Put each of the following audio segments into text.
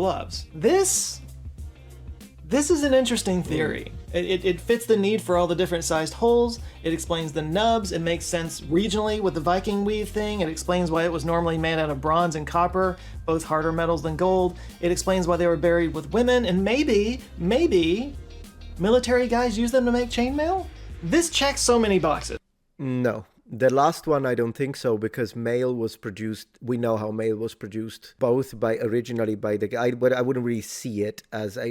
gloves. This is an interesting theory. It fits the need for all the different sized holes. It explains the nubs. It makes sense regionally with the Viking weave thing. It explains why it was normally made out of bronze and copper, both harder metals than gold. It explains why they were buried with women, and maybe military guys use them to make chainmail? This checks so many boxes. No. The last one, I don't think so, because mail was produced. We know how mail was produced, both originally by the guy, but I wouldn't really see it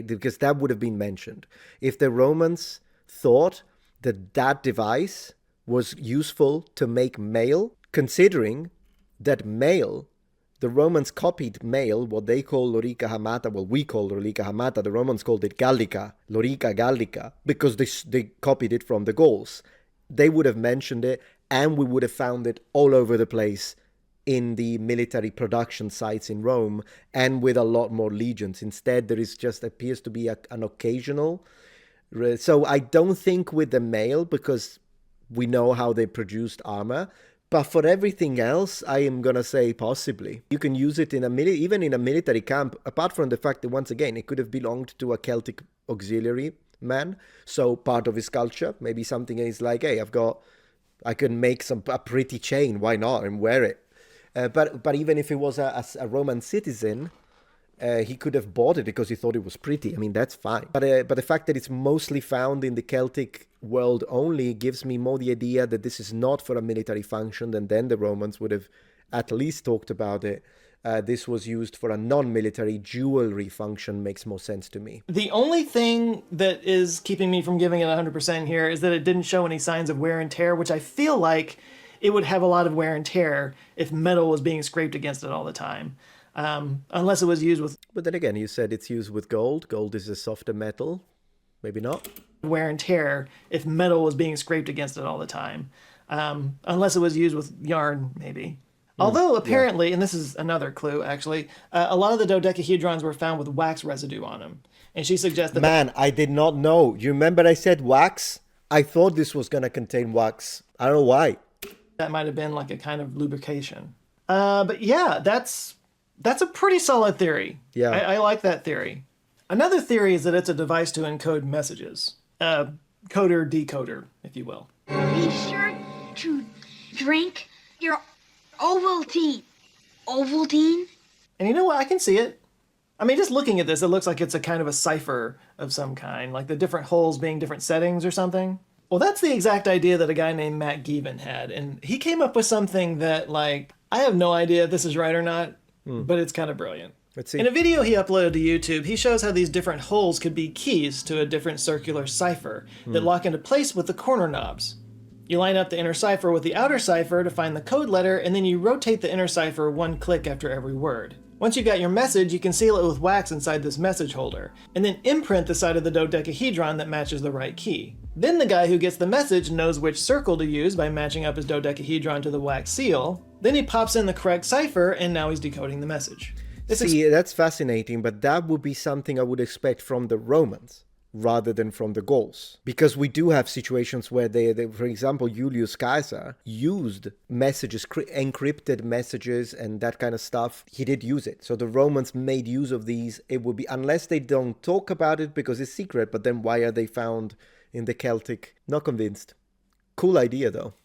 because that would have been mentioned. If the Romans thought that device was useful to make mail, considering that mail, the Romans copied mail, what they call lorica hamata, well, we call lorica hamata, the Romans called it gallica, lorica gallica, because they copied it from the Gauls. They would have mentioned it, and we would have found it all over the place in the military production sites in Rome, and with a lot more legions. Instead, there is just appears to be an occasional. So I don't think with the mail, because we know how they produced armor. But for everything else, I am going to say possibly. You can use it even in a military camp, apart from the fact that, once again, it could have belonged to a Celtic auxiliary man. So part of his culture, maybe something is like, hey, I can make a pretty chain, why not, and wear it. But even if it was a Roman citizen, he could have bought it because he thought it was pretty. I mean, that's fine. But the fact that it's mostly found in the Celtic world only gives me more the idea that this is not for a military function, and then the Romans would have at least talked about it. This was used for a non-military jewelry function. Makes more sense to me. The only thing that is keeping me from giving it 100% here is that it didn't show any signs of wear and tear, which I feel like it would have a lot of wear and tear if metal was being scraped against it all the time. Unless it was used with... But then again, you said it's used with gold. Gold is a softer metal. Maybe not. Wear and tear if metal was being scraped against it all the time. Unless it was used with yarn, maybe. Although apparently, and this is another clue actually, a lot of the dodecahedrons were found with wax residue on them. And she suggests that... Man, I did not know. You remember I said wax? I thought this was going to contain wax. I don't know why. That might have been like a kind of lubrication. But yeah, that's a pretty solid theory. Yeah. I like that theory. Another theory is that it's a device to encode messages. Coder, decoder, if you will. Be sure to drink your Ovaltine. Ovaltine? And you know what? I can see it. I mean, just looking at this, it looks like it's a kind of a cipher of some kind, like the different holes being different settings or something. Well, that's the exact idea that a guy named Matt Given had. And he came up with something that, like, I have no idea if this is right or not, but it's kind of brilliant. Let's see. In a video he uploaded to YouTube, he shows how these different holes could be keys to a different circular cipher that lock into place with the corner knobs. You line up the inner cipher with the outer cipher to find the code letter, and then you rotate the inner cipher one click after every word. Once you've got your message, you can seal it with wax inside this message holder, and then imprint the side of the dodecahedron that matches the right key. Then the guy who gets the message knows which circle to use by matching up his dodecahedron to the wax seal. Then he pops in the correct cipher, and now he's decoding the message. See, that's fascinating, but that would be something I would expect from the Romans rather than from the Gauls. Because we do have situations where they for example, Julius Caesar used messages, encrypted messages and that kind of stuff. He did use it. So the Romans made use of these. It would be, unless they don't talk about it because it's secret, but then why are they found in the Celtic? Not convinced. Cool idea though.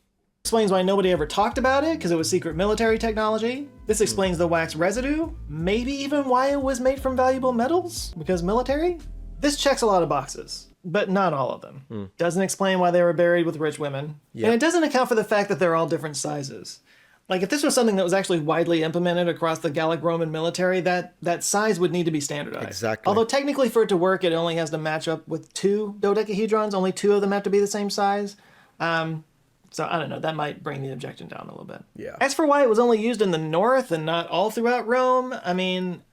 Explains why nobody ever talked about it, because it was secret military technology. This explains the wax residue, maybe even why it was made from valuable metals, because military. This checks a lot of boxes, but not all of them. Doesn't explain why they were buried with rich women. Yep. And it doesn't account for the fact that they're all different sizes. Like, if this was something that was actually widely implemented across the Gallic Roman military, that size would need to be standardized. Exactly. Although technically for it to work, it only has to match up with 2 dodecahedrons. Only 2 of them have to be the same size. So I don't know, that might bring the objection down a little bit. Yeah. As for why it was only used in the north and not all throughout Rome, I mean,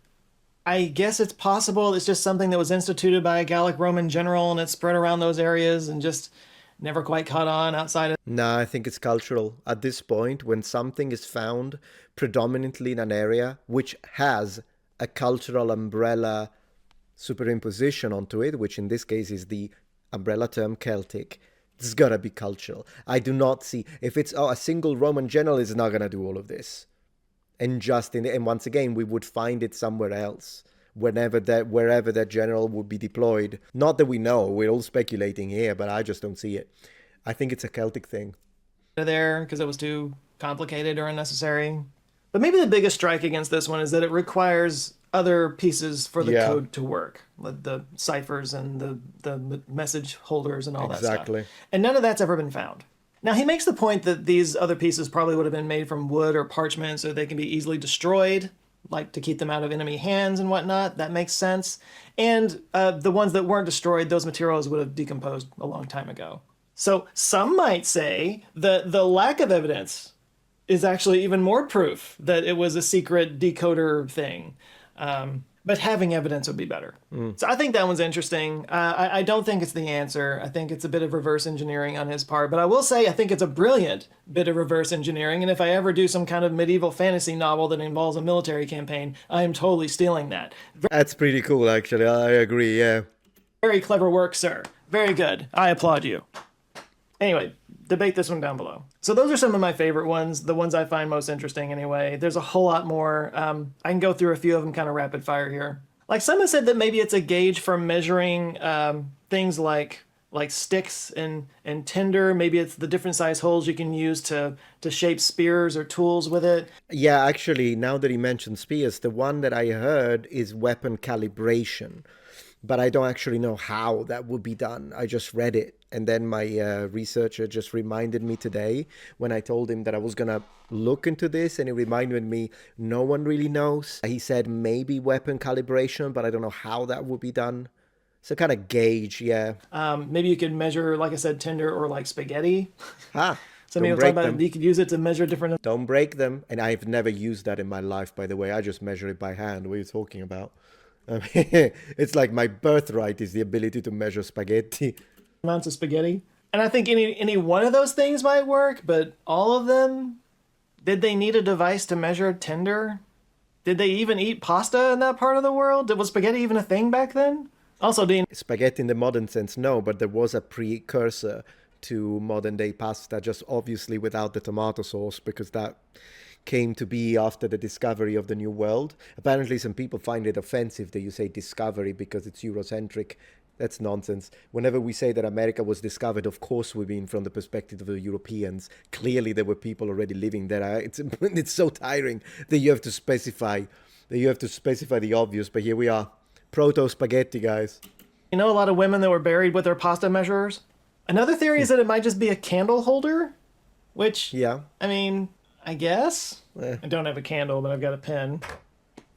I guess it's possible it's just something that was instituted by a Gallic Roman general and it spread around those areas and just never quite caught on outside of... No, I think it's cultural. At this point, when something is found predominantly in an area which has a cultural umbrella superimposition onto it, which in this case is the umbrella term Celtic, it's gotta be cultural. I do not see, if it's a single Roman general is not gonna do all of this. And once again, we would find it somewhere else. wherever that general would be deployed. Not that we know, we're all speculating here, but I just don't see it. I think it's a Celtic thing. There because it was too complicated or unnecessary. But maybe the biggest strike against this one is that it requires other pieces for the code to work, like the ciphers and the message holders and all that stuff. Exactly. And none of that's ever been found. Now, he makes the point that these other pieces probably would have been made from wood or parchment so they can be easily destroyed, like to keep them out of enemy hands and whatnot. That makes sense. And the ones that weren't destroyed, those materials would have decomposed a long time ago. So some might say that the lack of evidence is actually even more proof that it was a secret decoder thing. But having evidence would be better. So I think that one's interesting. I don't think it's the answer. I think it's a bit of reverse engineering on his part. But I will say I think it's a brilliant bit of reverse engineering. And if I ever do some kind of medieval fantasy novel that involves a military campaign, I am totally stealing that. That's pretty cool, actually. I agree, yeah. Very clever work, sir. Very good. I applaud you. Anyway, debate this one down below. So those are some of my favorite ones, the ones I find most interesting anyway. There's a whole lot more. I can go through a few of them kind of rapid fire here. Like some have said that maybe it's a gauge for measuring things like sticks and tinder. Maybe it's the different size holes you can use to shape spears or tools with it. Yeah, actually, now that he mentioned spears, the one that I heard is weapon calibration. But I don't actually know how that would be done. I just read it. And then my researcher just reminded me today when I told him that I was going to look into this. And he reminded me, no one really knows. He said maybe weapon calibration, but I don't know how that would be done. So kind of gauge, yeah. Maybe you could measure, like I said, tinder or like spaghetti. Don't talk break about them. You could use it to measure different... Don't break them. And I've never used that in my life, by the way. I just measure it by hand. What are you talking about? I mean, it's like my birthright is the ability to measure spaghetti. Amounts of spaghetti. And I think any one of those things might work, but all of them? Did they need a device to measure tinder? Did they even eat pasta in that part of the world? Was spaghetti even a thing back then? Also, Dean... Spaghetti in the modern sense, no, but there was a precursor to modern day pasta, just obviously without the tomato sauce, because that came to be after the discovery of the New World. Apparently some people find it offensive that you say discovery because it's Eurocentric. That's nonsense. Whenever we say that America was discovered, of course we mean from the perspective of the Europeans. Clearly there were people already living there. It's so tiring that you have to specify the obvious, but here we are. Proto-spaghetti, guys. You know a lot of women that were buried with their pasta measurers? Another theory is that it might just be a candle holder, which, yeah. I mean... I guess. I don't have a candle, but I've got a pen.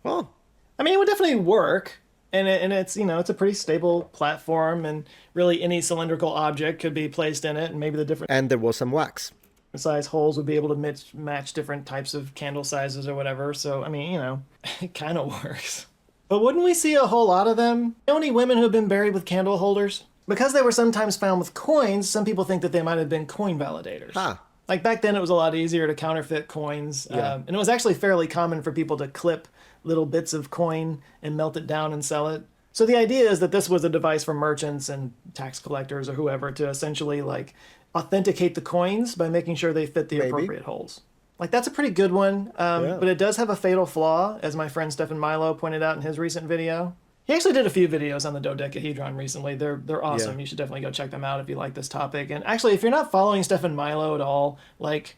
Well, I mean, it would definitely work. And it's, it's a pretty stable platform, and really any cylindrical object could be placed in it, and maybe the different... And there was some wax. Size holes would be able to match different types of candle sizes or whatever. So, I mean, it kind of works. But wouldn't we see a whole lot of them? Know any women who have been buried with candle holders? Because they were sometimes found with coins, some people think that they might have been coin validators. Like back then, it was a lot easier to counterfeit coins. And it was actually fairly common for people to clip little bits of coin and melt it down and sell it. So the idea is that this was a device for merchants and tax collectors or whoever to essentially like authenticate the coins by making sure they fit the appropriate holes. Like that's a pretty good one, but it does have a fatal flaw, as my friend Stefan Milo pointed out in his recent video. He actually did a few videos on the dodecahedron recently. They're awesome. You should definitely go check them out if you like this topic. And actually, if you're not following Stefan Milo at all, like